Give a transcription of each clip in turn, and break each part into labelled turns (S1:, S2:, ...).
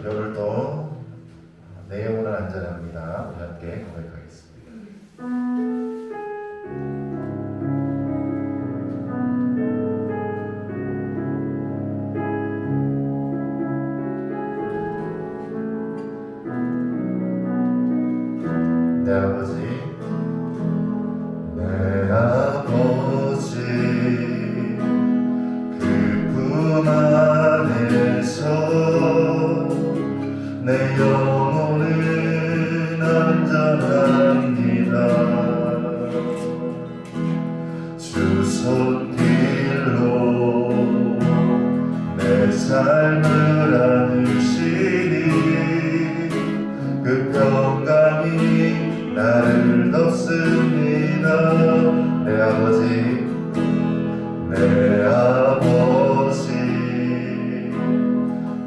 S1: 오늘도 내 영혼은 안전합니다. 우리 함께 고백하겠습니다. 내 아버지, 내 아버지, 그 품 안에서 내 영혼은 안전합니다. 주 손길로 내 삶을 안으시니 그 평강이 나를 덮습니다. 내 아버지, 내 아버지,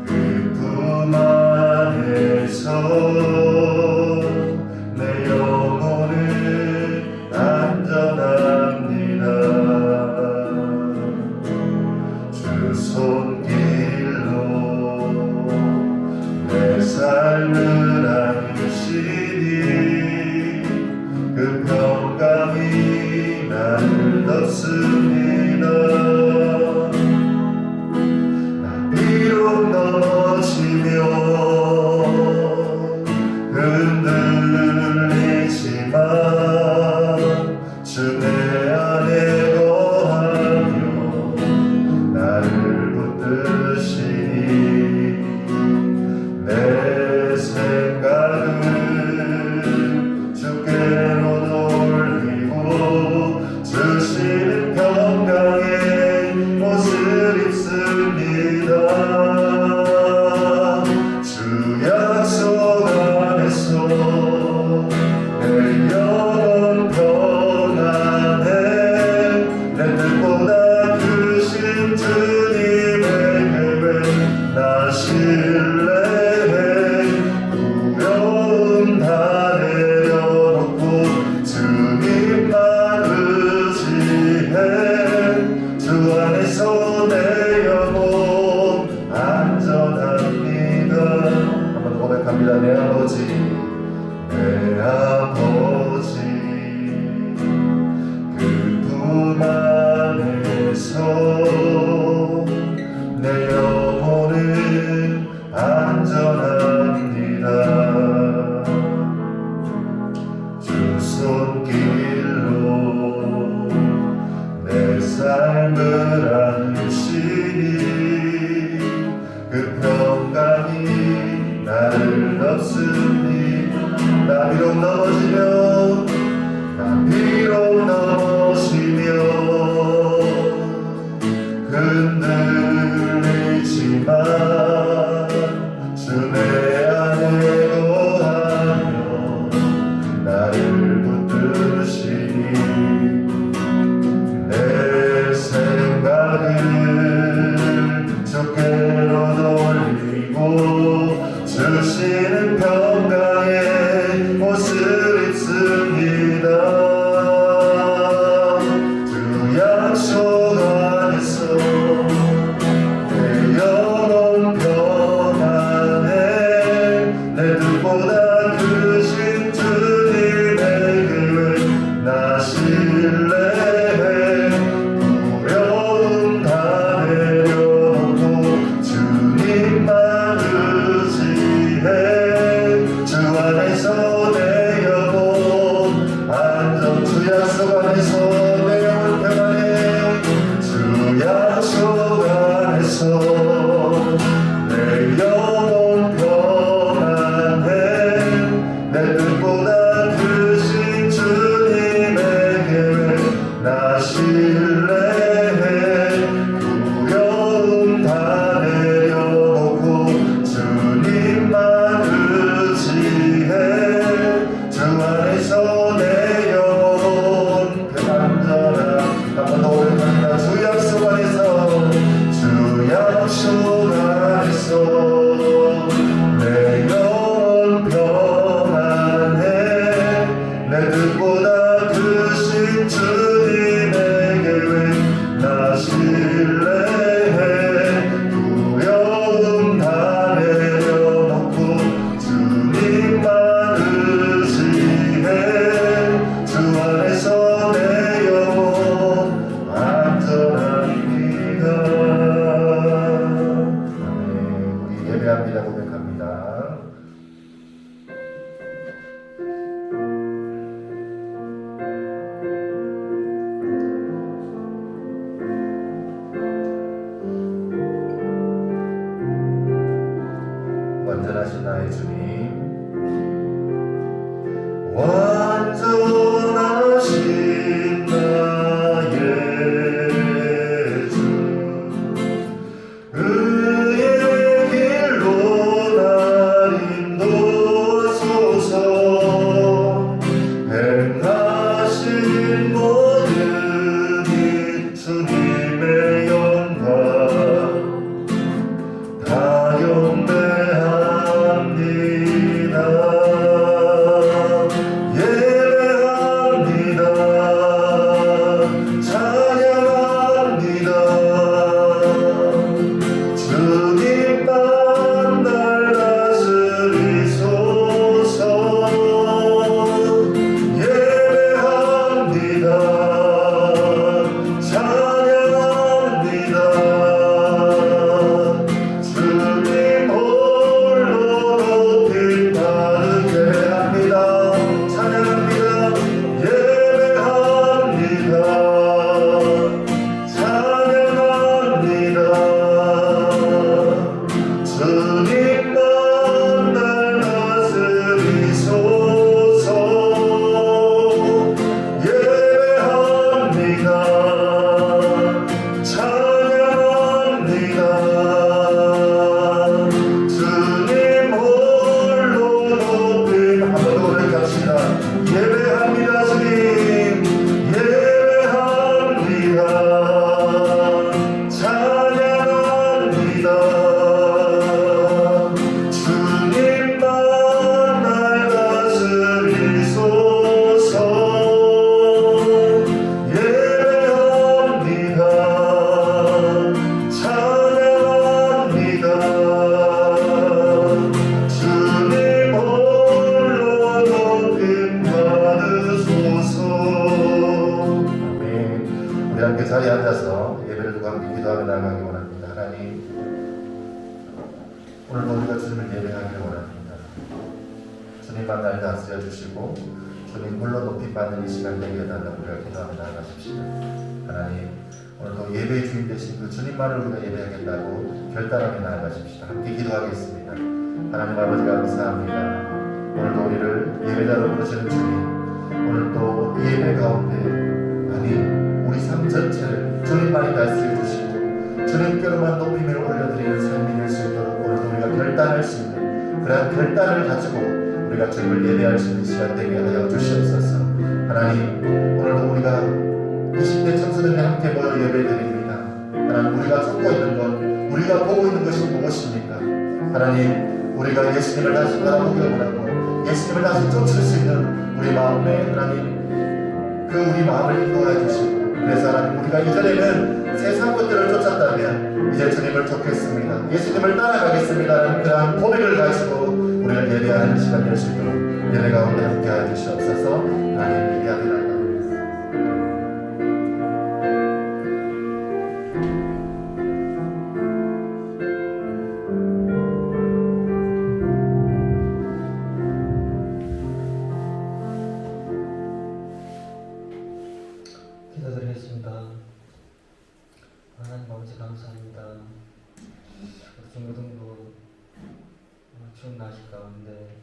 S1: 그 품 안에서 내 영혼은 안전합니다. 주 손길로 내 삶을 안으시니 그 평강이 나를 덮습니다. 나 비록 넘어지며 흔들리지만 주 내 안에 거하며 나를 붙드시니 내 생각을 주께로 돌리고 주시는 평강의 옷을 입습니다. 주 약속 안에서 내 영혼 평안해. 내 뜻보다 크신 주님의 계획 나 신뢰해. 두려움 다 내려놓고 주님만 의지해. 주 안에서 내 영혼 안전합니다. 한번 고백합니다. 내 아버지, 내 아버지, 그 품 안에서 내 영혼은 안전합니다. 주 손길로 내 삶을 안으시니 그 평강이 나를 덮습니다. 나 비록 넘어지며 흔들리지만 주 내 안에 거하며 나를 붙드시니 내 생각을 주께로 돌리고 주시는 평강의 옷을 입습니다. 주 약속 안에서 내 영혼 평안해. 내 뜻보다 크신 주님의 계획 나 신뢰해. 두려움 다 내려놓고 주님만 의지해. 주 안에 예배합니다 고백합니다. 완전하신 나의 주님, 완전하신 나의 주, 의의 길로 날 인도소서. 행하신 모든 일 주님의 영광 다 경배합니다. 예배합니다. 찬양합니다. 주님만 날 다스리소서. 예배합니다. 찬양합니다. 주님 홀로 높임 받으게 합니다. 찬양합니다. 예배합니다. 찬양합니다. 주님만 날 다스리소서. 예배합니다. 찬양합니다. 주님 홀로 높임. 한번 더 고백합시다. 예배합니다. 주님 예배합니다. 찬양합니다. 주님만 날 다스리소서. 예배합니다. 찬양합니다. 주님 홀로 높임 받으소서. 아멘. 우리 함께 자리에 앉아서 예배를 두고 함께 기도하며 나아가기 원합니다. 하나님, 오늘도 우리가 주님을 예배하기를 원합니다. 주님만 날 다스려 주시고 주님 홀로 높임 받는 이 시간 되게 해달라고 우리가 기도하며 나아가십시다. 하나님, 오늘도 예배의 주인 되신 그 주님만을 우리가 예배하겠다고 결단하며 나아가십시다. 함께 기도하겠습니다. 하나님 아버지 감사합니다. 오늘도 우리를 예배자로 부르시는 주님, 오늘도 이 예배 가운데 아니 우리 삶 전체를 주님만이 다스려 주시고 주님께로만 높임을 올려드리는 삶이 될 수 있도록 오늘도 우리가 결단할 수 있는 그러한 결단을 가지고 우리가 주님을 예배할 수 있는 시간 되게 하여 주시옵소서. 하나님, 오늘도 우리가 20대 청소년과 함께 모여 예배드립니다. 하나님, 우리가 찾고 있는 것, 우리가 보고 있는 것이 무엇입니까? 하나님, 우리가 예수님을 다시 바라보기 원하고 예수님을 다시 쫓을 수 있는 우리 마음에 하나님 그 우리 마음을 인도해 주시고, 그래서 하나님 우리가 이전에는 세상 것들을 쫓았다면 이제 주님을 쫓겠습니다. 예수님을 따라가겠습니다라는 그러한 고백을 가지고 우리를 예배하는 시간 될 수 있도록 예배 가운데 함께하여 주시옵소서. 하나님 예배합니다.
S2: 기도드리겠습니다. 하나님 아버지 감사합니다. 중고등부 추운 날씨 가운데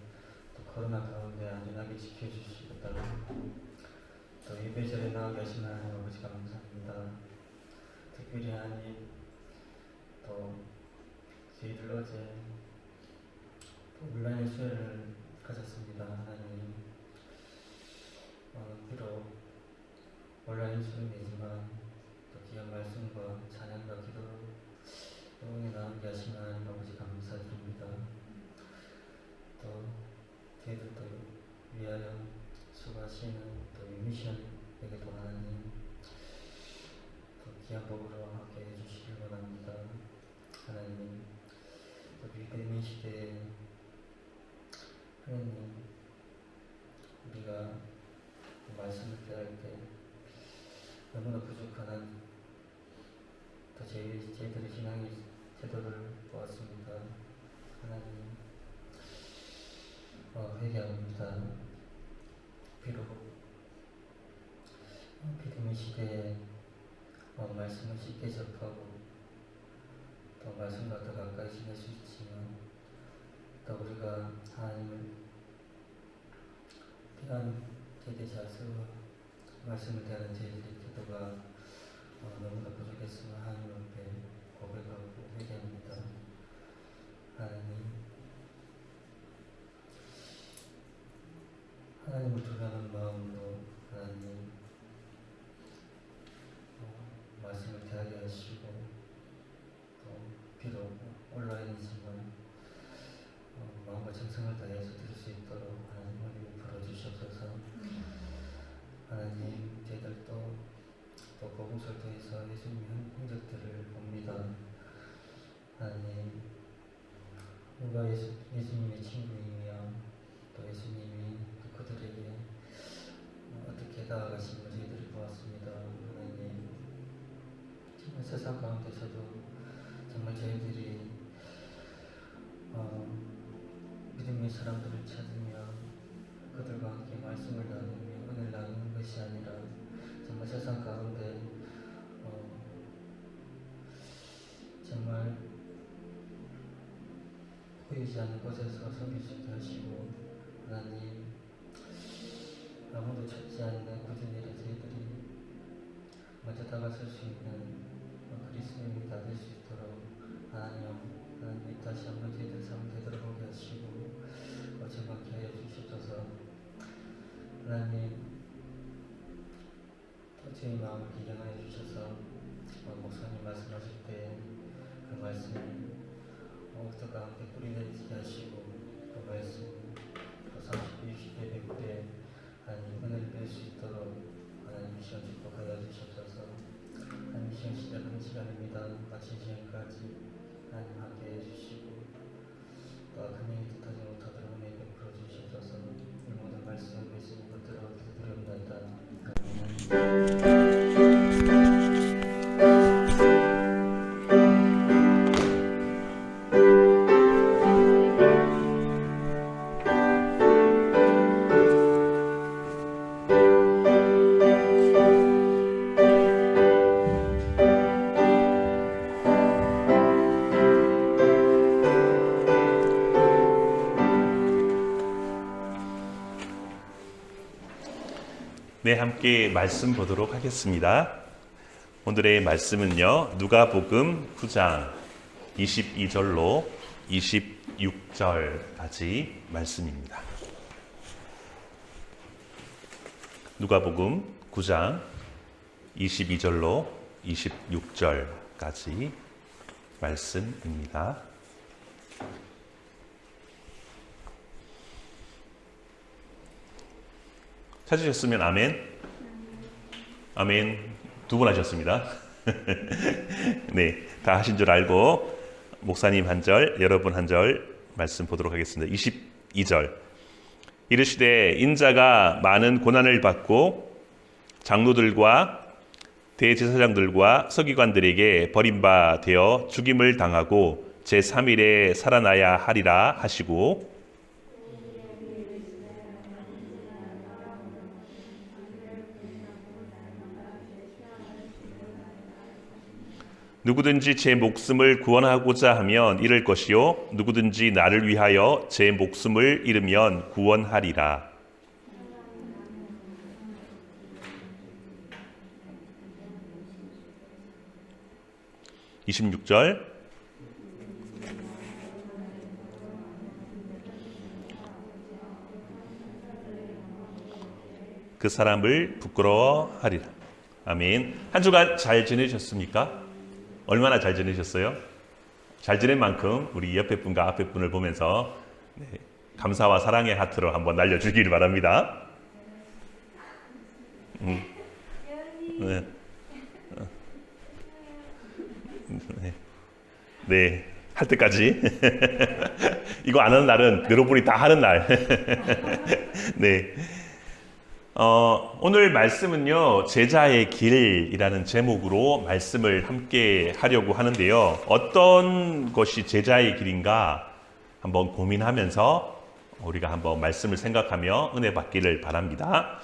S2: 또 코로나 가운데 안전하게 지켜주시겠다고 또 예배절에 나와 계신 하나님 아버지 감사합니다. 특별히 하나님 또 저희들 어제 또 온라인 수요를 가졌습니다. 하나님 비록 온라인 수요이지만 또 귀한 말씀과 찬양과 기도로 영원히 나오게 하시는 하나님 아버지 감사드립니다. 또 저희들도 위하여 수고하시는 또 미션에게도 하나님 또 귀한 복으로 함께 해주시길 원합니다. 하나님, 또 위대한 시대에 하나님 우리가 말씀을 대할 때 너무나 부족한 또 저희들의 신앙의 태도를 보았습니다. 회개합니다. 비록 믿음의 시대에 말씀을 쉽게 접하고 또 말씀과 더 가까이 지낼 수 있지만 또 우리가 하나님을 대하는 제대 자세와 말씀을 대하는 제대의 태도가 너무나 부족했으면 하나님 앞에 고백하고 회개합니다. 하나님을 두려워하는 마음으로 하나님 말씀을 대하게 하시고 또 비록 온라인이지만 마음과 정성을 다해서 들을 수 있도록 하나님 머리를 풀어주시옵소서. 하나님 저희들도 또 복음서를 통해서 예수님의 흔적들을 봅니다. 하나님 누가 예수님의 친구이며 또 예수님이 그들에게 어떻게 다가가신 걸 저희들이 보았습니다. 하나님 정말 세상 가운데서도 정말 저희들이 믿음의 사람들을 찾으며 그들과 함께 말씀을 나누며 은혜를 나누는 것이 아니라 정말 세상 가운데 정말 보이지 않는 곳에서 섬길 수 있게 하시고 하나님 아무도 찾지 않는 굳은 일에 저희들이 먼저 다가설 수 있는 그리스도인이 다 될 수 있도록 하나님 다시 한번 저희들 삶을 되돌아보게 하시고 정확히 하여 주시옵소서. 하나님 또 저희 마음을 기경하여 주셔서 목사님 말씀하실 때 그 말씀을 옥토가 함께 뿌리내리게 하시고 그 말씀 또 30배, 60배, 100배 하나님 은혜를 뵐 수 있도록 하나님 미션 축복하여 주시옵소서. 하나님 미션 시작하는 시간입니다. 마친 시간까지 하나님 함께 해주시고 또 악한 영이 뜻하지 못하도록 은혜 베풀어 주시옵소서. 이 모든 말씀 예수님 붙들어 기도드리옵나이다. 아멘.
S3: 네, 함께 말씀 보도록 하겠습니다. 오늘의 말씀은요, 누가복음 9장 22절로 26절까지 말씀입니다. 누가복음 9장 22절로 26절까지 말씀입니다. 찾으셨으면 아멘. 아멘. 두 번 하셨습니다. 네, 다 하신 줄 알고 목사님 한 절, 여러분 한 절 말씀 보도록 하겠습니다. 22절. 이르시되 인자가 많은 고난을 받고 장로들과 대제사장들과 서기관들에게 버림바 되어 죽임을 당하고 제3일에 살아나야 하리라 하시고 누구든지 제 목숨을 구원하고자 하면 잃을 것이요 누구든지 나를 위하여 제 목숨을 잃으면 구원하리라. (26절) 그 사람을 부끄러워하리라. 아멘. 한 주간 잘 지내셨습니까? 얼마나 잘 지내셨어요? 잘 지낸 만큼 우리 옆에 분과 앞에 분을 보면서 감사와 사랑의 하트로 한번 날려주기를 바랍니다. 네. 네, 할 때까지. 이거 안 하는 날은 여러분이 다 하는 날. 네. 오늘 말씀은요, 제자의 길이라는 제목으로 말씀을 함께 하려고 하는데요. 어떤 것이 제자의 길인가 한번 고민하면서 우리가 한번 말씀을 생각하며 은혜 받기를 바랍니다.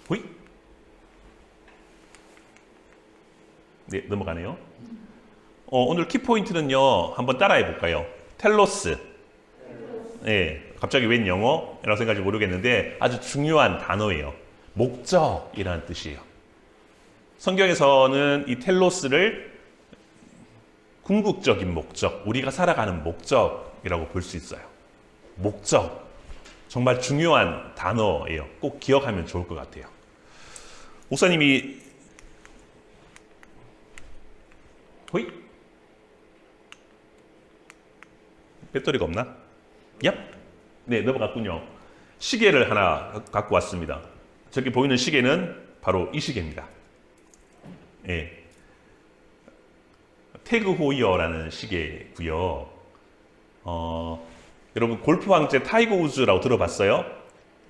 S3: 호이. 네, 넘어가네요. 오늘 키포인트는요, 한번 따라해 볼까요? 텔로스. 네, 갑자기 웬 영어라고 생각할지 모르겠는데 아주 중요한 단어예요. 목적이라는 뜻이에요. 성경에서는 이 텔로스를 궁극적인 목적, 우리가 살아가는 목적이라고 볼 수 있어요. 목적. 정말 중요한 단어예요. 꼭 기억하면 좋을 것 같아요. 목사님이 호이? 배터리가 없나? 얍! 네, 넘어갔군요. 시계를 하나 갖고 왔습니다. 저기 보이는 시계는 바로 이 시계입니다. 예. 태그 호이어라는 시계고요. 여러분 골프 왕제 타이거 우즈라고 들어봤어요?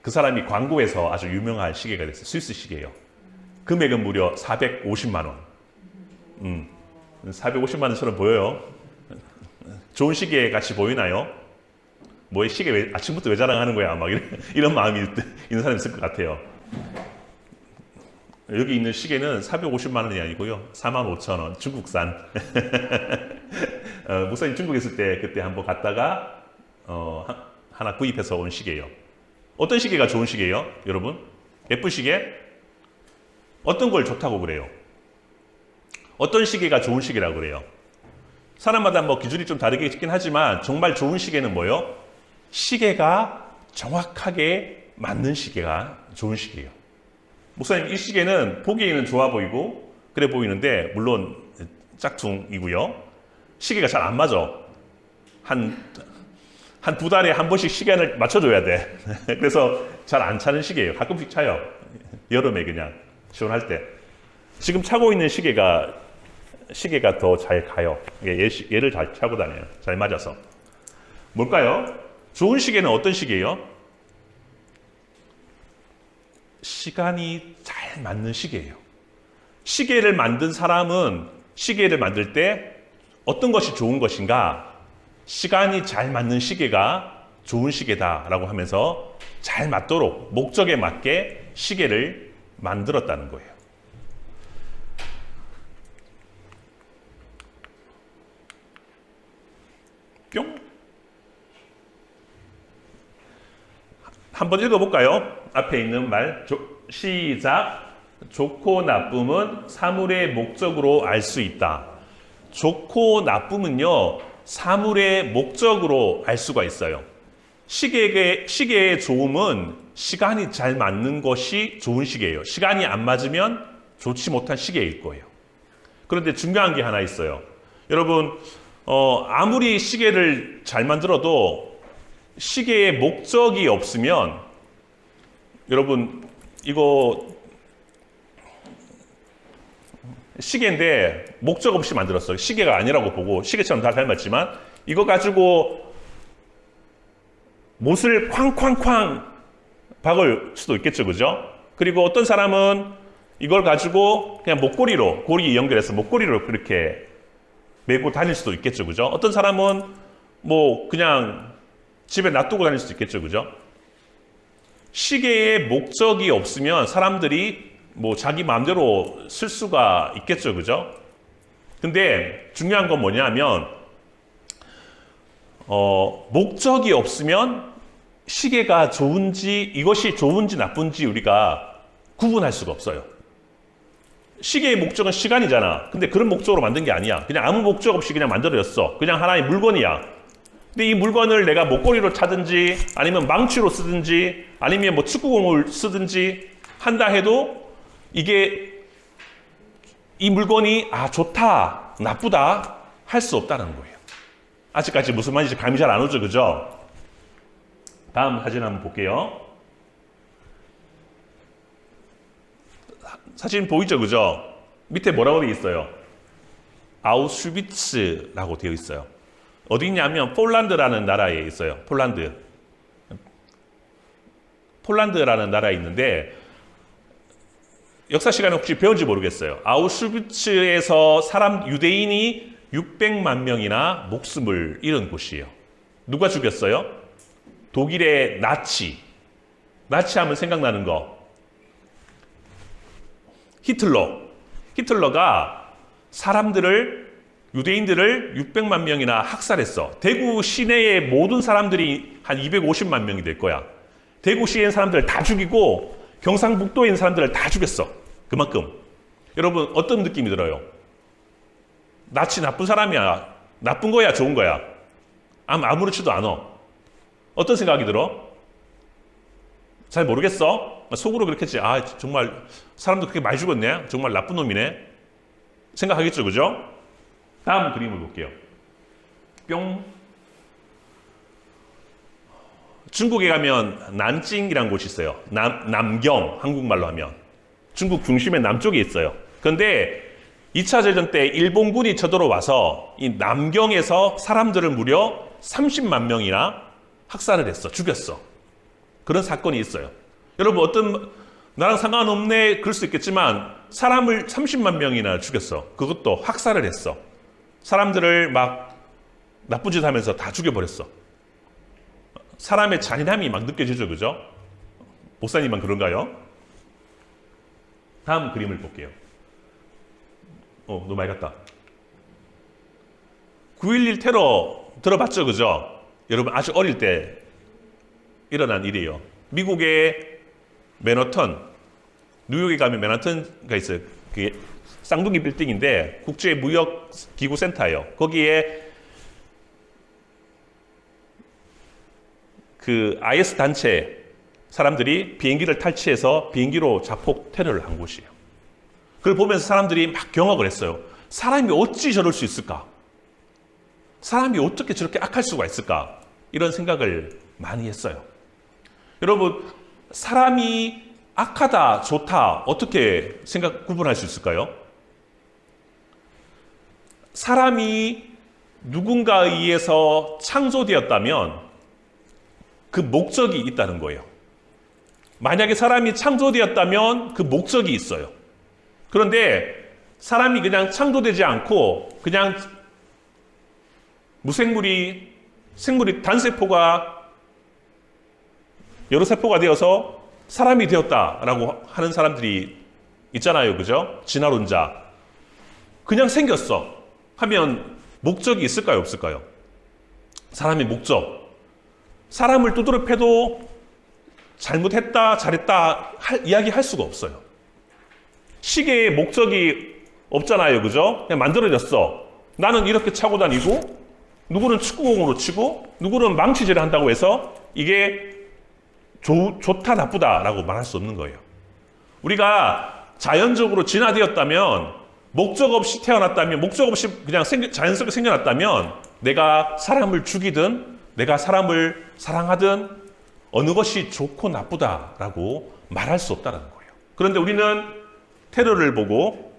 S3: 그 사람이 광고에서 아주 유명한 시계가 됐어요. 스위스 시계예요. 금액은 무려 450만 원. 450만 원처럼 보여요. 좋은 시계 같이 보이나요? 뭐의 시계 아침부터 왜 자랑하는 거야? 막 이런 마음이 있는 사람이 있을 것 같아요. 여기 있는 시계는 450만 원이 아니고요. 45,000원 중국산. 목사님 중국에 있을 때 그때 한번 갔다가 하나 구입해서 온 시계예요. 어떤 시계가 좋은 시계예요? 여러분? 예쁜 시계? 어떤 걸 좋다고 그래요? 어떤 시계가 좋은 시계라고 그래요? 사람마다 뭐 기준이 좀 다르게 있긴 하지만 정말 좋은 시계는 뭐예요? 시계가 정확하게 맞는 시계가 좋은 시계예요. 목사님, 이 시계는 보기에는 좋아 보이고 그래 보이는데 물론 짝퉁이고요. 시계가 잘 안 맞아. 한 2달에 한 번씩 시간을 맞춰줘야 돼. 그래서 잘 안 차는 시계예요. 가끔씩 차요. 여름에 그냥 시원할 때. 지금 차고 있는 시계가 더 잘 가요. 얘를 잘 차고 다녀요. 잘 맞아서. 뭘까요? 좋은 시계는 어떤 시계예요? 시간이 잘 맞는 시계예요. 시계를 만든 사람은 시계를 만들 때 어떤 것이 좋은 것인가? 시간이 잘 맞는 시계가 좋은 시계다라고 하면서 잘 맞도록 목적에 맞게 시계를 만들었다는 거예요. 뿅. 한번 읽어볼까요? 앞에 있는 말 시작. 좋고 나쁨은 사물의 목적으로 알 수 있다. 좋고 나쁨은요, 사물의 목적으로 알 수가 있어요. 시계의 좋음은 시간이 잘 맞는 것이 좋은 시계예요. 시간이 안 맞으면 좋지 못한 시계일 거예요. 그런데 중요한 게 하나 있어요. 여러분, 아무리 시계를 잘 만들어도 시계의 목적이 없으면, 여러분, 이거 시계인데 목적 없이 만들었어요. 시계가 아니라고 보고 시계처럼 다 닮았지만 이거 가지고 못을 쾅쾅쾅 박을 수도 있겠죠, 그죠? 그리고 어떤 사람은 이걸 가지고 그냥 목걸이로, 고리 연결해서 목걸이로 그렇게 메고 다닐 수도 있겠죠, 그죠? 어떤 사람은 뭐 그냥 집에 놔두고 다닐 수도 있겠죠, 그죠? 시계의 목적이 없으면 사람들이 뭐 자기 마음대로 쓸 수가 있겠죠, 그죠? 근데 중요한 건 뭐냐면 목적이 없으면 시계가 좋은지, 이것이 좋은지 나쁜지 우리가 구분할 수가 없어요. 시계의 목적은 시간이잖아. 근데 그런 목적으로 만든 게 아니야. 그냥 아무 목적 없이 그냥 만들어졌어. 그냥 하나의 물건이야. 근데 이 물건을 내가 목걸이로 차든지 아니면 망치로 쓰든지 아니면 뭐 축구공을 쓰든지 한다 해도 이게 이 물건이 좋다, 나쁘다 할 수 없다는 거예요. 아직까지 무슨 말인지 감이 잘 안 오죠, 그죠? 다음 사진 한번 볼게요. 사진 보이죠, 그죠? 밑에 뭐라고 되어 있어요? 아우슈비츠라고 되어 있어요. 어디 있냐면 폴란드라는 나라에 있어요. 폴란드라는 나라에 있는데 역사 시간에 혹시 배운지 모르겠어요. 아우슈비츠에서 유대인이 600만 명이나 목숨을 잃은 곳이에요. 누가 죽였어요? 독일의 나치. 나치 하면 생각나는 거. 히틀러가 유대인들을 600만 명이나 학살했어. 대구 시내의 모든 사람들이 한 250만 명이 될 거야. 대구 시내 사람들을 다 죽이고 경상북도에 있는 사람들을 다 죽였어. 그만큼. 여러분 어떤 느낌이 들어요? 나치 나쁜 사람이야. 나쁜 거야, 좋은 거야? 아무렇지도 않아. 어떤 생각이 들어? 잘 모르겠어. 속으로 그렇겠지. 아, 정말 사람도 그렇게 많이 죽었네. 정말 나쁜 놈이네. 생각하겠죠, 그죠? 다음 그림을 볼게요. 뿅. 중국에 가면 난징이라는 곳이 있어요. 남경, 한국말로 하면. 중국 중심의 남쪽에 있어요. 그런데 2차 대전 때 일본군이 쳐들어와서 이 남경에서 사람들을 무려 30만 명이나 학살을 했어. 죽였어. 그런 사건이 있어요. 여러분 나랑 상관없네 그럴 수 있겠지만 사람을 30만 명이나 죽였어. 그것도 학살을 했어. 사람들을 막 나쁜 짓 하면서 다 죽여버렸어. 사람의 잔인함이 막 느껴지죠, 그죠? 목사님만 그런가요? 다음 그림을 볼게요. 너무 많이 갔다. 9.11 테러 들어봤죠, 그죠? 여러분 아주 어릴 때 일어난 일이에요. 미국의 맨하튼, 뉴욕에 가면 맨하튼가 있어요. 그게 쌍둥이 빌딩인데 국제무역기구센터예요. 거기에 그 IS 단체 사람들이 비행기를 탈취해서 비행기로 자폭 테러를 한 곳이에요. 그걸 보면서 사람들이 막 경악을 했어요. 사람이 어찌 저럴 수 있을까? 사람이 어떻게 저렇게 악할 수가 있을까? 이런 생각을 많이 했어요. 여러분, 사람이 악하다, 좋다, 어떻게 구분할 수 있을까요? 사람이 누군가에 의해서 창조되었다면 그 목적이 있다는 거예요. 만약에 사람이 창조되었다면 그 목적이 있어요. 그런데 사람이 그냥 창조되지 않고 그냥 생물이 단세포가 여러 세포가 되어서 사람이 되었다라고 하는 사람들이 있잖아요. 그죠? 진화론자. 그냥 생겼어 하면 목적이 있을까요? 없을까요? 사람의 목적. 사람을 두드려 패도 잘못했다, 잘했다 이야기할 수가 없어요. 시계에 목적이 없잖아요. 그죠? 그냥 만들어졌어. 나는 이렇게 차고 다니고 누구는 축구공으로 치고 누구는 망치질을 한다고 해서 이게 좋다, 나쁘다라고 말할 수 없는 거예요. 우리가 자연적으로 진화되었다면 목적 없이 태어났다면 목적 없이 그냥 자연스럽게 생겨났다면 내가 사람을 죽이든 내가 사람을 사랑하든 어느 것이 좋고 나쁘다라고 말할 수 없다는 거예요. 그런데 우리는 테러를 보고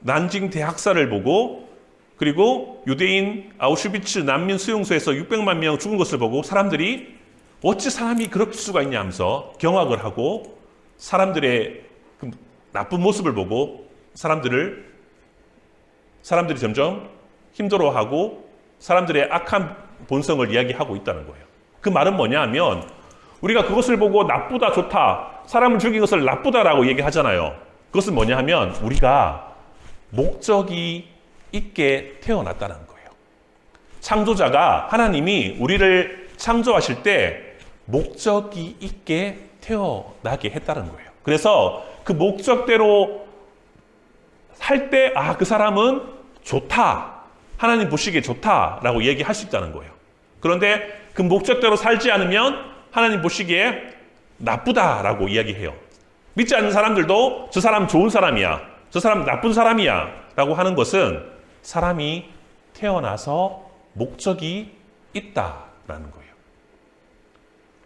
S3: 난징 대학살을 보고 그리고 유대인 아우슈비츠 난민 수용소에서 600만 명 죽은 것을 보고 사람들이 어찌 사람이 그럴 수가 있냐 하면서 경악을 하고 사람들의 그 나쁜 모습을 보고 사람들이 점점 힘들어하고 사람들의 악한 본성을 이야기하고 있다는 거예요. 그 말은 뭐냐 하면 우리가 그것을 보고 나쁘다, 좋다, 사람을 죽인 것을 나쁘다라고 얘기하잖아요. 그것은 뭐냐 하면 우리가 목적이 있게 태어났다는 거예요. 창조자가 하나님이 우리를 창조하실 때 목적이 있게 태어나게 했다는 거예요. 그래서 그 목적대로 할 때 그 사람은 좋다. 하나님 보시기에 좋다라고 얘기할 수 있다는 거예요. 그런데 그 목적대로 살지 않으면 하나님 보시기에 나쁘다라고 이야기해요. 믿지 않는 사람들도 저 사람 좋은 사람이야, 저 사람 나쁜 사람이야 라고 하는 것은 사람이 태어나서 목적이 있다라는 거예요.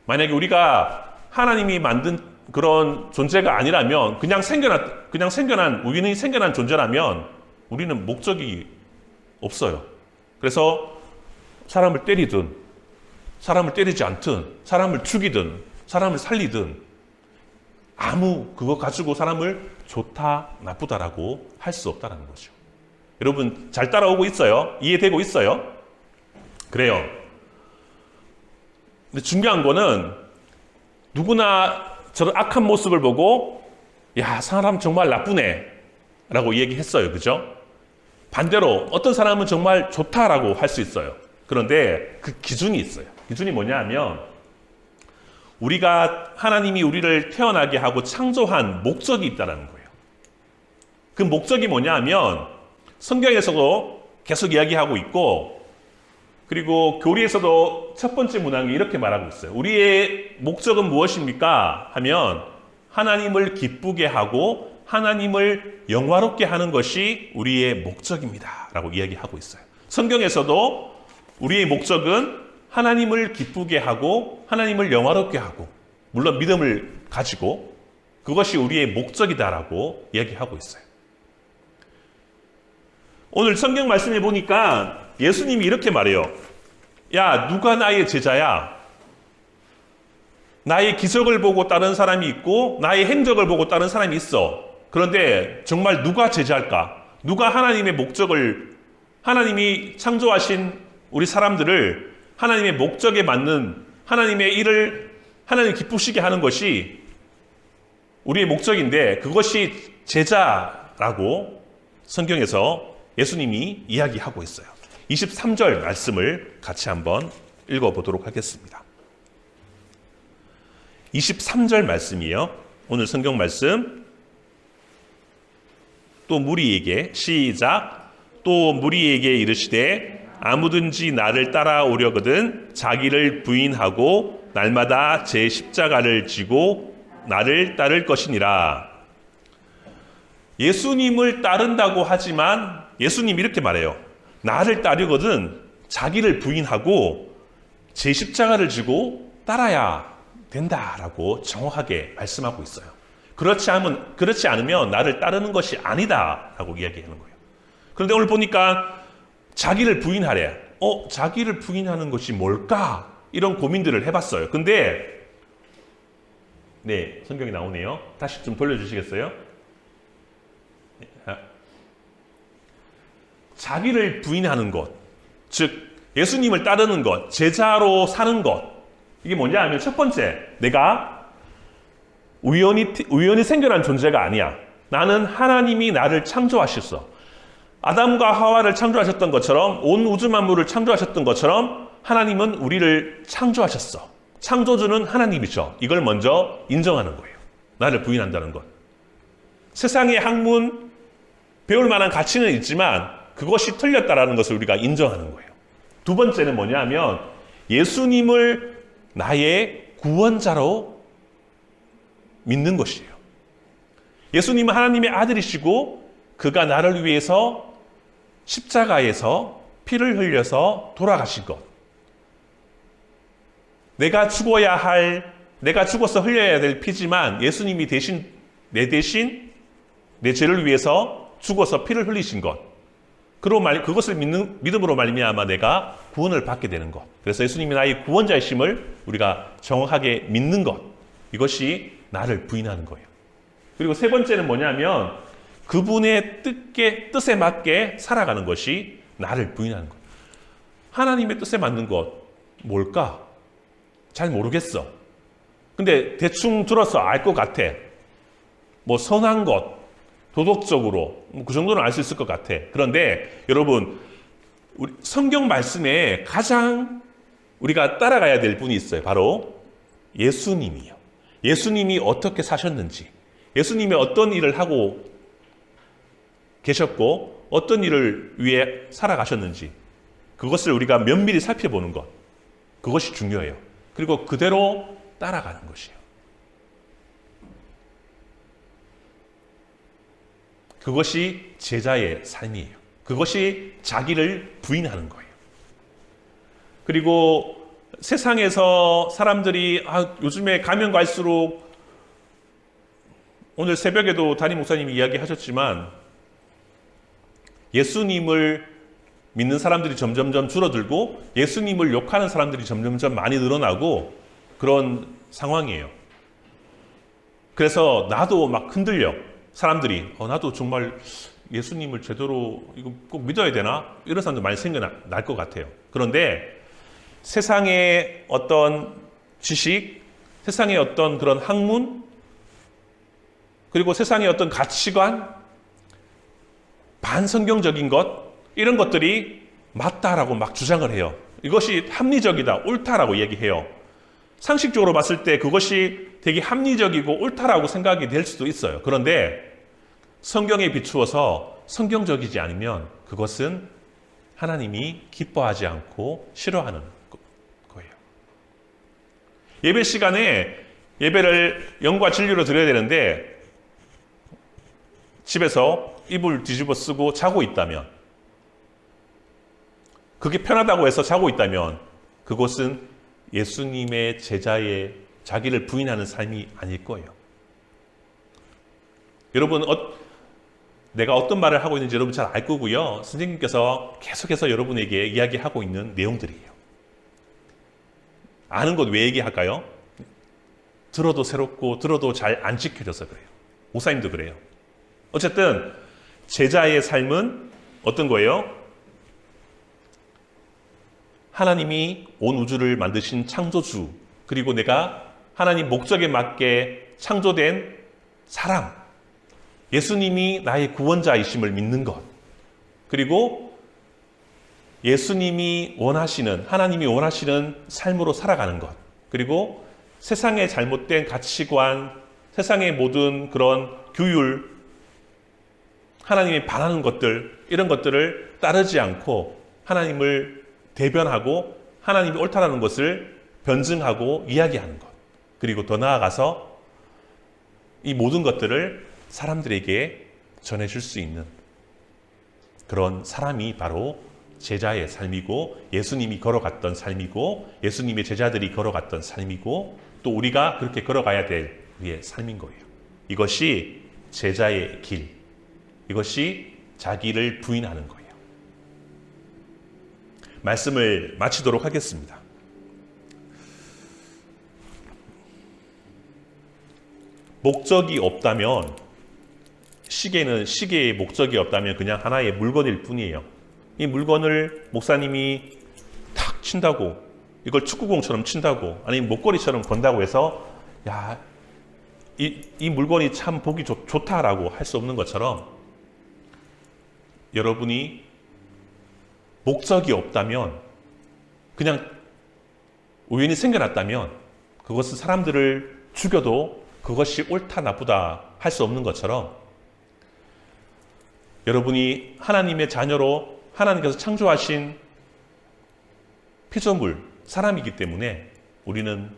S3: 만약에 우리가 하나님이 만든 그런 존재가 아니라면 그냥 생겨난 우연히 생겨난 존재라면 우리는 목적이 없어요. 그래서 사람을 때리든 사람을 때리지 않든 사람을 죽이든 사람을 살리든 그거 가지고 사람을 좋다, 나쁘다라고 할 수 없다라는 거죠. 여러분 잘 따라오고 있어요? 이해되고 있어요? 그래요. 근데 중요한 거는 누구나 저런 악한 모습을 보고 야, 사람 정말 나쁘네 라고 얘기했어요. 그죠? 반대로 어떤 사람은 정말 좋다라고 할 수 있어요. 그런데 그 기준이 있어요. 기준이 뭐냐 하면 우리가 하나님이 우리를 태어나게 하고 창조한 목적이 있다는 거예요. 그 목적이 뭐냐 하면 성경에서도 계속 이야기하고 있고 그리고 교리에서도 첫 번째 문항이 이렇게 말하고 있어요. 우리의 목적은 무엇입니까? 하면 하나님을 기쁘게 하고 하나님을 영화롭게 하는 것이 우리의 목적입니다. 라고 이야기하고 있어요. 성경에서도 우리의 목적은 하나님을 기쁘게 하고 하나님을 영화롭게 하고 물론 믿음을 가지고 그것이 우리의 목적이다라고 이야기하고 있어요. 오늘 성경 말씀해 보니까 예수님이 이렇게 말해요. 야, 누가 나의 제자야? 나의 기적을 보고 따른 사람이 있고 나의 행적을 보고 따른 사람이 있어. 그런데 정말 누가 제자일까? 누가 하나님의 목적을 하나님이 창조하신 우리 사람들을 하나님의 목적에 맞는 하나님의 일을 하나님 기쁘시게 하는 것이 우리의 목적인데 그것이 제자라고 성경에서 예수님이 이야기하고 있어요. 23절 말씀을 같이 한번 읽어보도록 하겠습니다. 23절 말씀이에요. 오늘 성경 말씀. 또 무리에게 시작. 또 무리에게 이르시되 아무든지 나를 따라오려거든 자기를 부인하고 날마다 제 십자가를 지고 나를 따를 것이니라. 예수님을 따른다고 하지만 예수님이 이렇게 말해요. 나를 따르거든 자기를 부인하고 제 십자가를 지고 따라야 된다라고 정확하게 말씀하고 있어요. 그렇지 않으면 나를 따르는 것이 아니다라고 이야기하는 거예요. 그런데 오늘 보니까 자기를 부인하래. 자기를 부인하는 것이 뭘까? 이런 고민들을 해봤어요. 근데 네, 성경이 나오네요. 다시 좀 돌려주시겠어요? 자기를 부인하는 것, 즉 예수님을 따르는 것, 제자로 사는 것. 이게 뭐냐 하면 첫 번째, 내가 우연히 생겨난 존재가 아니야. 나는 하나님이 나를 창조하셨어. 아담과 하와를 창조하셨던 것처럼 온 우주 만물을 창조하셨던 것처럼 하나님은 우리를 창조하셨어. 창조주는 하나님이죠. 이걸 먼저 인정하는 거예요. 나를 부인한다는 것. 세상의 학문 배울 만한 가치는 있지만 그것이 틀렸다라는 것을 우리가 인정하는 거예요. 두 번째는 뭐냐 하면 예수님을 나의 구원자로 믿는 것이에요. 예수님은 하나님의 아들이시고 그가 나를 위해서 십자가에서 피를 흘려서 돌아가신 것. 내가 죽어서 흘려야 될 피지만 예수님이 내 죄를 위해서 죽어서 피를 흘리신 것. 그것을 믿음으로 말미암아 내가 구원을 받게 되는 것. 그래서 예수님이 나의 구원자이심을 우리가 정확하게 믿는 것. 이것이 나를 부인하는 거예요. 그리고 세 번째는 뭐냐면 그분의 뜻에 맞게 살아가는 것이 나를 부인하는 거예요. 하나님의 뜻에 맞는 것 뭘까? 잘 모르겠어. 근데 대충 들어서 알 것 같아. 뭐 선한 것, 도덕적으로 그 정도는 알 수 있을 것 같아. 그런데 여러분 우리 성경 말씀에 가장 우리가 따라가야 될 분이 있어요. 바로 예수님이요. 예수님이 어떻게 사셨는지, 예수님이 어떤 일을 하고 계셨고 어떤 일을 위해 살아가셨는지 그것을 우리가 면밀히 살펴보는 것. 그것이 중요해요. 그리고 그대로 따라가는 것이에요. 그것이 제자의 삶이에요. 그것이 자기를 부인하는 거예요. 그리고 세상에서 사람들이 요즘에 가면 갈수록 오늘 새벽에도 담임 목사님이 이야기하셨지만 예수님을 믿는 사람들이 점점점 줄어들고 예수님을 욕하는 사람들이 점점점 많이 늘어나고 그런 상황이에요. 그래서 나도 막 흔들려. 사람들이 나도 정말 예수님을 제대로 이거 꼭 믿어야 되나? 이런 사람도 많이 생겨날 것 같아요. 그런데 세상의 어떤 지식, 세상의 어떤 그런 학문, 그리고 세상의 어떤 가치관, 반성경적인 것, 이런 것들이 맞다라고 막 주장을 해요. 이것이 합리적이다, 옳다라고 얘기해요. 상식적으로 봤을 때 그것이 되게 합리적이고 옳다라고 생각이 될 수도 있어요. 그런데 성경에 비추어서 성경적이지 않으면 그것은 하나님이 기뻐하지 않고 싫어하는 거예요. 예배 시간에 예배를 영과 진리로 드려야 되는데 집에서 이불 뒤집어 쓰고 자고 있다면, 그게 편하다고 해서 자고 있다면 그것은 예수님의 제자의 자기를 부인하는 삶이 아닐 거예요. 여러분, 내가 어떤 말을 하고 있는지 여러분 잘 알 거고요. 선생님께서 계속해서 여러분에게 이야기하고 있는 내용들이에요. 아는 것 왜 얘기할까요? 들어도 새롭고 들어도 잘 안 지켜져서 그래요. 목사님도 그래요. 어쨌든 제자의 삶은 어떤 거예요? 하나님이 온 우주를 만드신 창조주, 그리고 내가 하나님 목적에 맞게 창조된 사람, 예수님이 나의 구원자이심을 믿는 것, 그리고 예수님이 원하시는, 하나님이 원하시는 삶으로 살아가는 것, 그리고 세상의 잘못된 가치관, 세상의 모든 그런 규율, 하나님이 바라는 것들, 이런 것들을 따르지 않고 하나님을 대변하고 하나님이 옳다라는 것을 변증하고 이야기하는 것, 그리고 더 나아가서 이 모든 것들을 사람들에게 전해줄 수 있는 그런 사람이 바로 제자의 삶이고, 예수님이 걸어갔던 삶이고, 예수님의 제자들이 걸어갔던 삶이고, 또 우리가 그렇게 걸어가야 될 우리의 삶인 거예요. 이것이 제자의 길, 이것이 자기를 부인하는 거예요. 말씀을 마치도록 하겠습니다. 목적이 없다면, 시계는 시계의 목적이 없다면 그냥 하나의 물건일 뿐이에요. 이 물건을 목사님이 탁 친다고, 이걸 축구공처럼 친다고, 아니면 목걸이처럼 건다고 해서 야, 이 물건이 참 보기 좋다라고 할 수 없는 것처럼, 여러분이 목적이 없다면, 그냥 우연히 생겨났다면 그것은 사람들을 죽여도 그것이 옳다 나쁘다 할 수 없는 것처럼, 여러분이 하나님의 자녀로 하나님께서 창조하신 피조물, 사람이기 때문에 우리는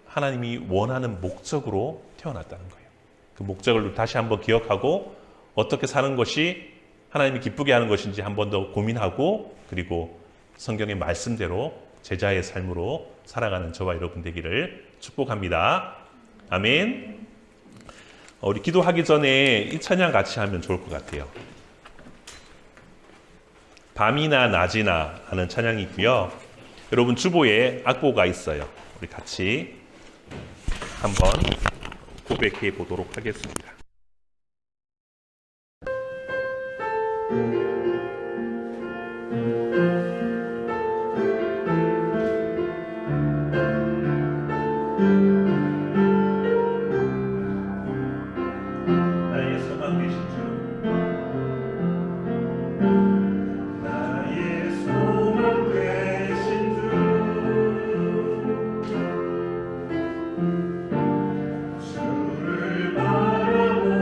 S3: 하나님이 원하는 목적으로 태어났다는 거예요. 그 목적을 다시 한번 기억하고 어떻게 사는 것이 하나님이 기쁘게 하는 것인지 한 번 더 고민하고, 그리고 성경의 말씀대로 제자의 삶으로 살아가는 저와 여러분 되기를 축복합니다. 아멘. 우리 기도하기 전에 이 찬양 같이 하면 좋을 것 같아요. 밤이나 낮이나 하는 찬양이 있고요. 여러분 주보에 악보가 있어요. 우리 같이 한번 고백해 보도록 하겠습니다. 나의 소망 되신 주, 나의 소망 되신 주, 주를 바라봅니다.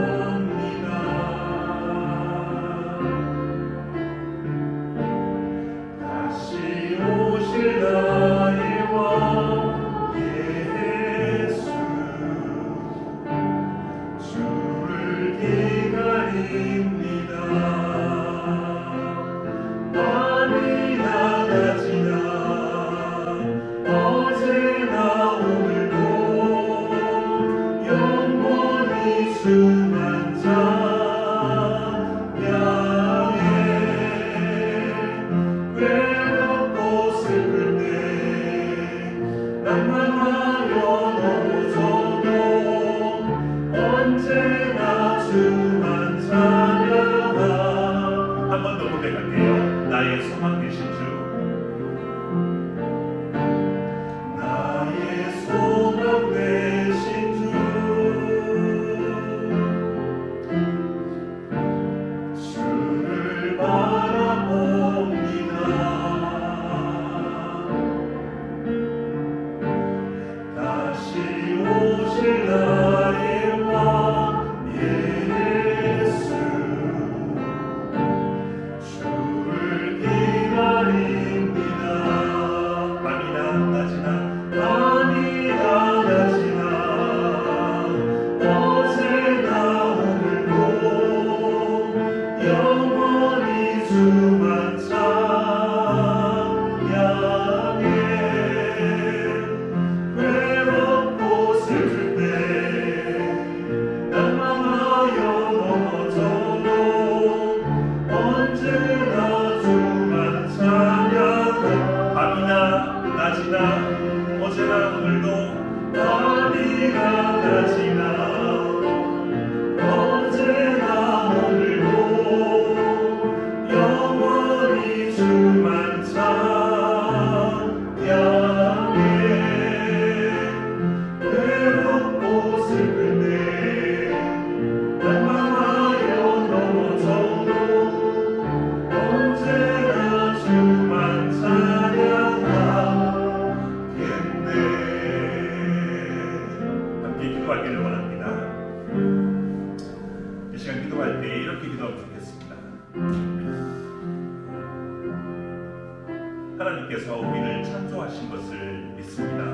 S3: 하나님께서 우리를 창조하신 것을 믿습니다.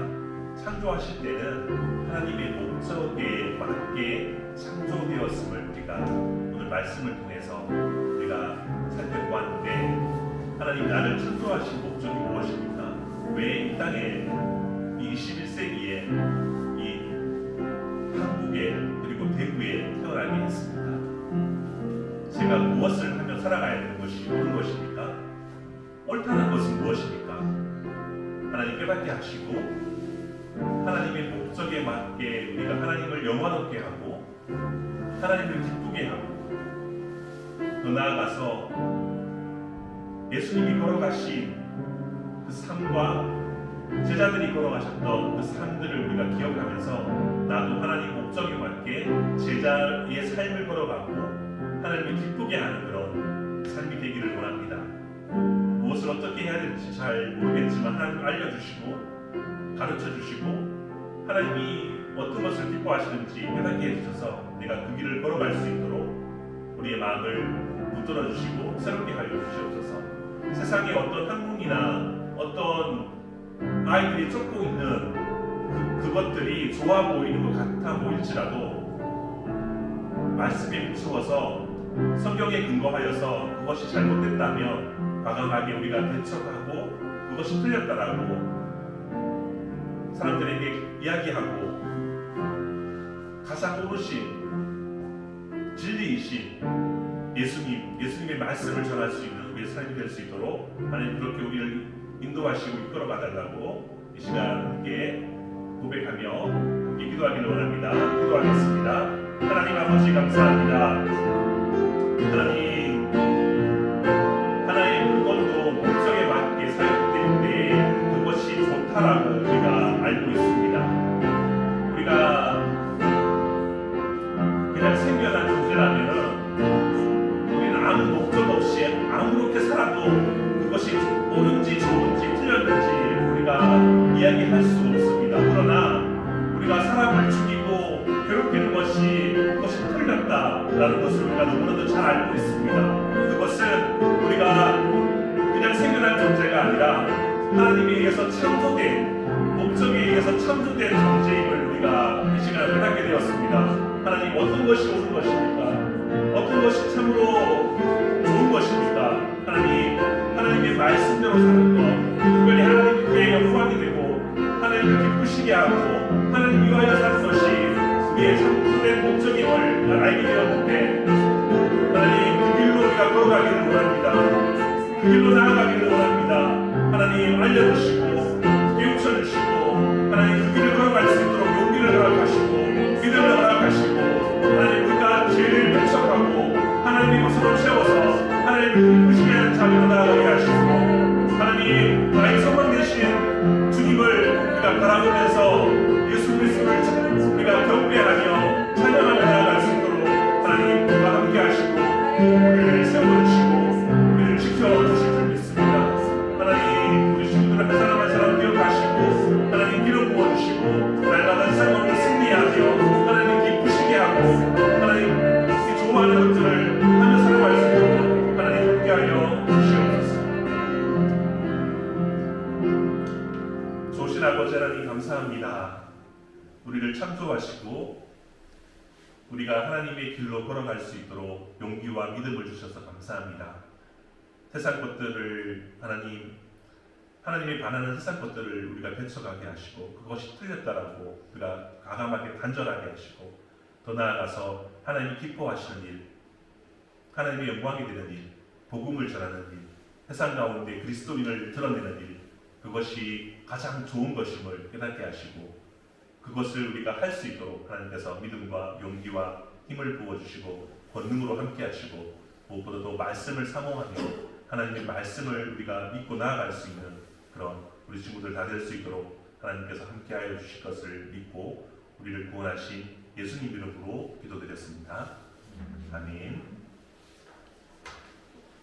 S3: 창조하실 때는 하나님의 목적에 맞게 창조되었음을 우리가 오늘 말씀을 통해서 우리가 살펴보았는데, 하나님 나를 창조하신 목적이 무엇입니까? 왜 이 땅에 이 21세기에 이 한국에 그리고 대구에 태어나게 했습니까? 제가 무엇을 하며 살아가야 되는 것이 옳은 것입니까? 옳다는 것은 무엇입니까? 하나님 깨닫게 하시고 하나님의 목적에 맞게 우리가 하나님을 영화롭게 하고 하나님을 기쁘게 하고, 더 나아가서 예수님이 걸어가신 그 삶과 제자들이 걸어가셨던 그 삶들을 우리가 기억하면서 나도 하나님 목적에 맞게 제자의 삶을 걸어가고 하나님을 기쁘게 하는 그런 삶이 되기를 원합니다. 무엇을 어떻게 해야 될지 잘 모르겠지만 하나님 알려주시고 가르쳐주시고 하나님이 어떤 것을 기뻐하시는지 깨닫게 해주셔서 내가 그 길을 걸어갈 수 있도록 우리의 마음을 붙들어 주시고 새롭게 하여 주시옵소서. 세상에 어떤 학문이나 어떤 아이들이 쫓고 있는 그것들이 좋아 보이는 것 같아 보일지라도 말씀에 비추어서 성경에 근거하여서 그것이 잘못됐다면 과감하게 우리가 대처하고 그것이 틀렸다라고 사람들에게 이야기하고 가장 옳으신 진리이신 예수님의 말씀을 전할 수 있는 우리의 삶이 될 수 있도록 하나님 그렇게 우리를 인도하시고 이끌어가 달라고 이 시간 함께 고백하며 함께 기도하기를 원합니다. 기도하겠습니다. 하나님 아버지 감사합니다. 하나님, 하나의 물건도 목적에 맞게 사용될 때 그것이 좋다라고 우리가 알고 있습니다. 우리가 그냥 생겨난 존재라면은 우리는 아무 목적 없이 아무렇게 살아도 그것이 옳은지 좋은지 틀렸는지 우리가 이야기할 수 없습니다. 그러나 우리가 사람을 죽이고 괴롭히는 것이 그것이 틀렸다라는 것을 우리가 너무나도 잘 알고 있습니다. 그것은 우리가 그냥 생겨난 존재가 아니라 하나님에 의해서 창조된 목적에 의해서 창조된 존재임을 우리가 이 시간에 깨닫게 되었습니다. 하나님, 어떤 것이 옳은 것입니까? 어떤 것이 참으로 좋은 것입니까? 하나님, 하나님의 말씀대로 사는 것, 특별히 하나님께 영광이 되고 하나님을 기쁘시게 하고 하나님 위하여 사는 것이 우리의 참된 목적임을 알게 되었는데, 하나님 그 길로 우리가 걸어가기를 원합니다. 그 길로 나아가기를 원합니다. 하나님 알려주시고 깨우쳐주시고 하나님 그 길을 걸어갈 수 있도록 용기를 허락하시고 믿음을 허락하시고, 하나님 우리가 죄를 배척하고 하나님의 것으로 채워서 하나님을 기쁘시게 하는 자리로 나아가게 하시고, 하나님 나의 소망 되신 주님을 우리가 바라보면서 예수 그리스도를 우리가 경배하며 찬양하며 나아갈 수 있도록 하나님 우리와 함께 하시고 우리를 세워주시고 감사합니다. 우리를 창조하시고 우리가 하나님의 길로 걸어갈 수 있도록 용기와 믿음을 주셔서 감사합니다. 세상 것들을 하나님이 반하는 세상 것들을 우리가 배척하게 하시고 그것이 틀렸다라고 우리가 과감하게 단절하게 하시고 더 나아가서 하나님이 기뻐하시는 일, 하나님의 영광이 되는 일, 복음을 전하는 일, 세상 가운데 그리스도인을 드러내는 일, 그것이 가장 좋은 것임을 깨닫게 하시고 그것을 우리가 할 수 있도록 하나님께서 믿음과 용기와 힘을 부어주시고 권능으로 함께 하시고 무엇보다도 말씀을 사모하며 하나님의 말씀을 우리가 믿고 나아갈 수 있는 그런 우리 친구들 다 될 수 있도록 하나님께서 함께하여 주실 것을 믿고 우리를 구원하신 예수님 이름으로 기도드렸습니다. 아멘.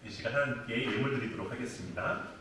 S3: 이 시간 하나님께 예물 드리도록 하겠습니다.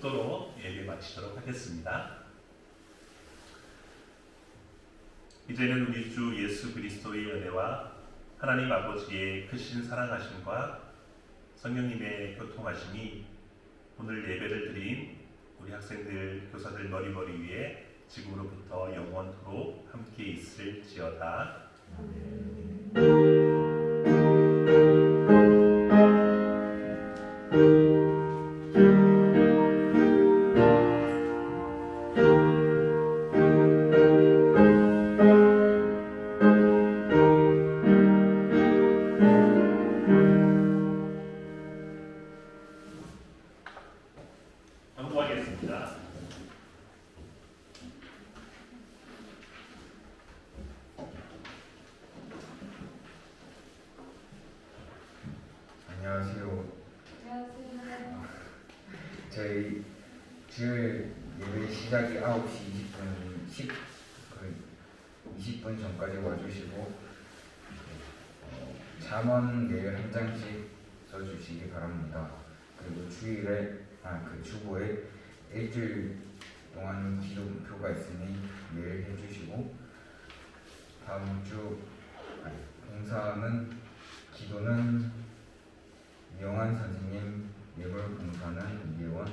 S3: 축도로 예배 마치도록 하겠습니다. 이제는 우리 주 예수 그리스도의 은혜와 하나님 아버지의 크신 사랑하심과 성령님의 교통하심이 오늘 예배를 드린 우리 학생들, 교사들 머리머리 위에 지금으로부터 영원토록 함께 있을지어다. 하겠습니다.
S1: 안녕하세요. 저희 주일 예배 시작이 9시 20분 전까지 와주시고
S4: 잠언 매일 한 장씩 써주시기 바랍니다. 그리고 주보에 일주일 동안 기도표가 있으니 매일 해주시고 다음 주 봉사는 기도는 이영환 선생님, 예물 봉사는 이예원,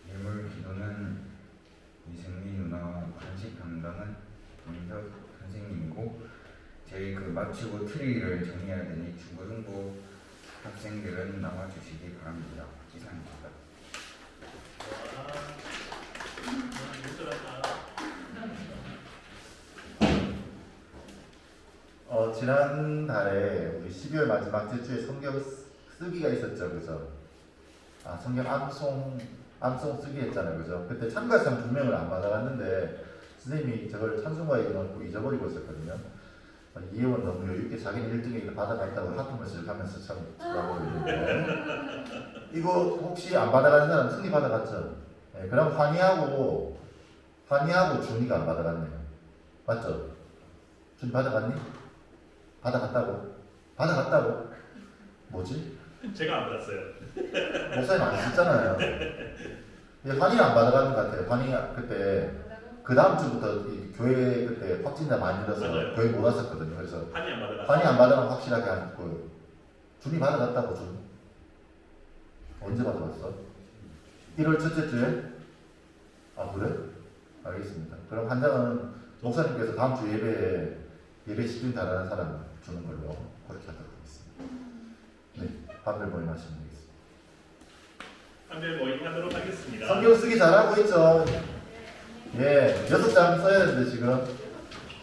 S4: 예물 기도는 이승미 누나, 간식 담당은 김석 선생님이고 저희 마치고 트리를 정리해야 되니 중고등부 학생들은 나와주시기 바랍니다. 이상입니다.
S1: 지난달에 우리 12월 마지막 주에 성경 쓰기가 있었죠, 그죠? 성경 암송 쓰기 했잖아요, 그죠? 그때 참가상 2명을 안 받아갔는데 선생님이 저걸 찬송가에 넣고 잊어버리고 있었거든요. 이혜원 너무 여유있게 자기는 1등에 받아갔다고 하품을 하면서 참 좋아하고 있는데 이거 혹시 안 받아가는 사람 승리 받아갔죠? 네, 그럼 환희하고 준이가 안 받아갔네요. 맞죠? 준이 받아갔니? 받아갔다고? 뭐지?
S3: 제가 안 받았어요.
S1: 목사님 안 쓰잖아요. 환희는 안 받아가는 것 같아요. 환희가 그때 그 다음 주부터 이 교회 그때 확진자 많이 늘어서
S3: 맞아요.
S1: 교회 못 왔었거든요. 그래서
S3: 환희 안 받아갔어요.
S1: 환희 안 받아가면 확실하게 하고 준이 받아갔다고 준 언제 받아갔어? 1월 첫째 주에? 그래? 알겠습니다. 그럼 한 장은 목사님께서 다음 주 예배 시중 잘하는 사람 주는 걸로 그렇게 하도록 하겠습니다. 네, 한별 모임 하시면 되겠습니다.
S3: 한별 모임 하도록 하겠습니다.
S1: 성경 쓰기 잘하고 있죠? 예, 6장 써야 되는데 지금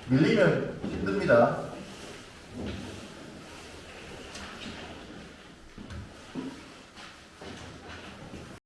S1: 밀리면 힘듭니다.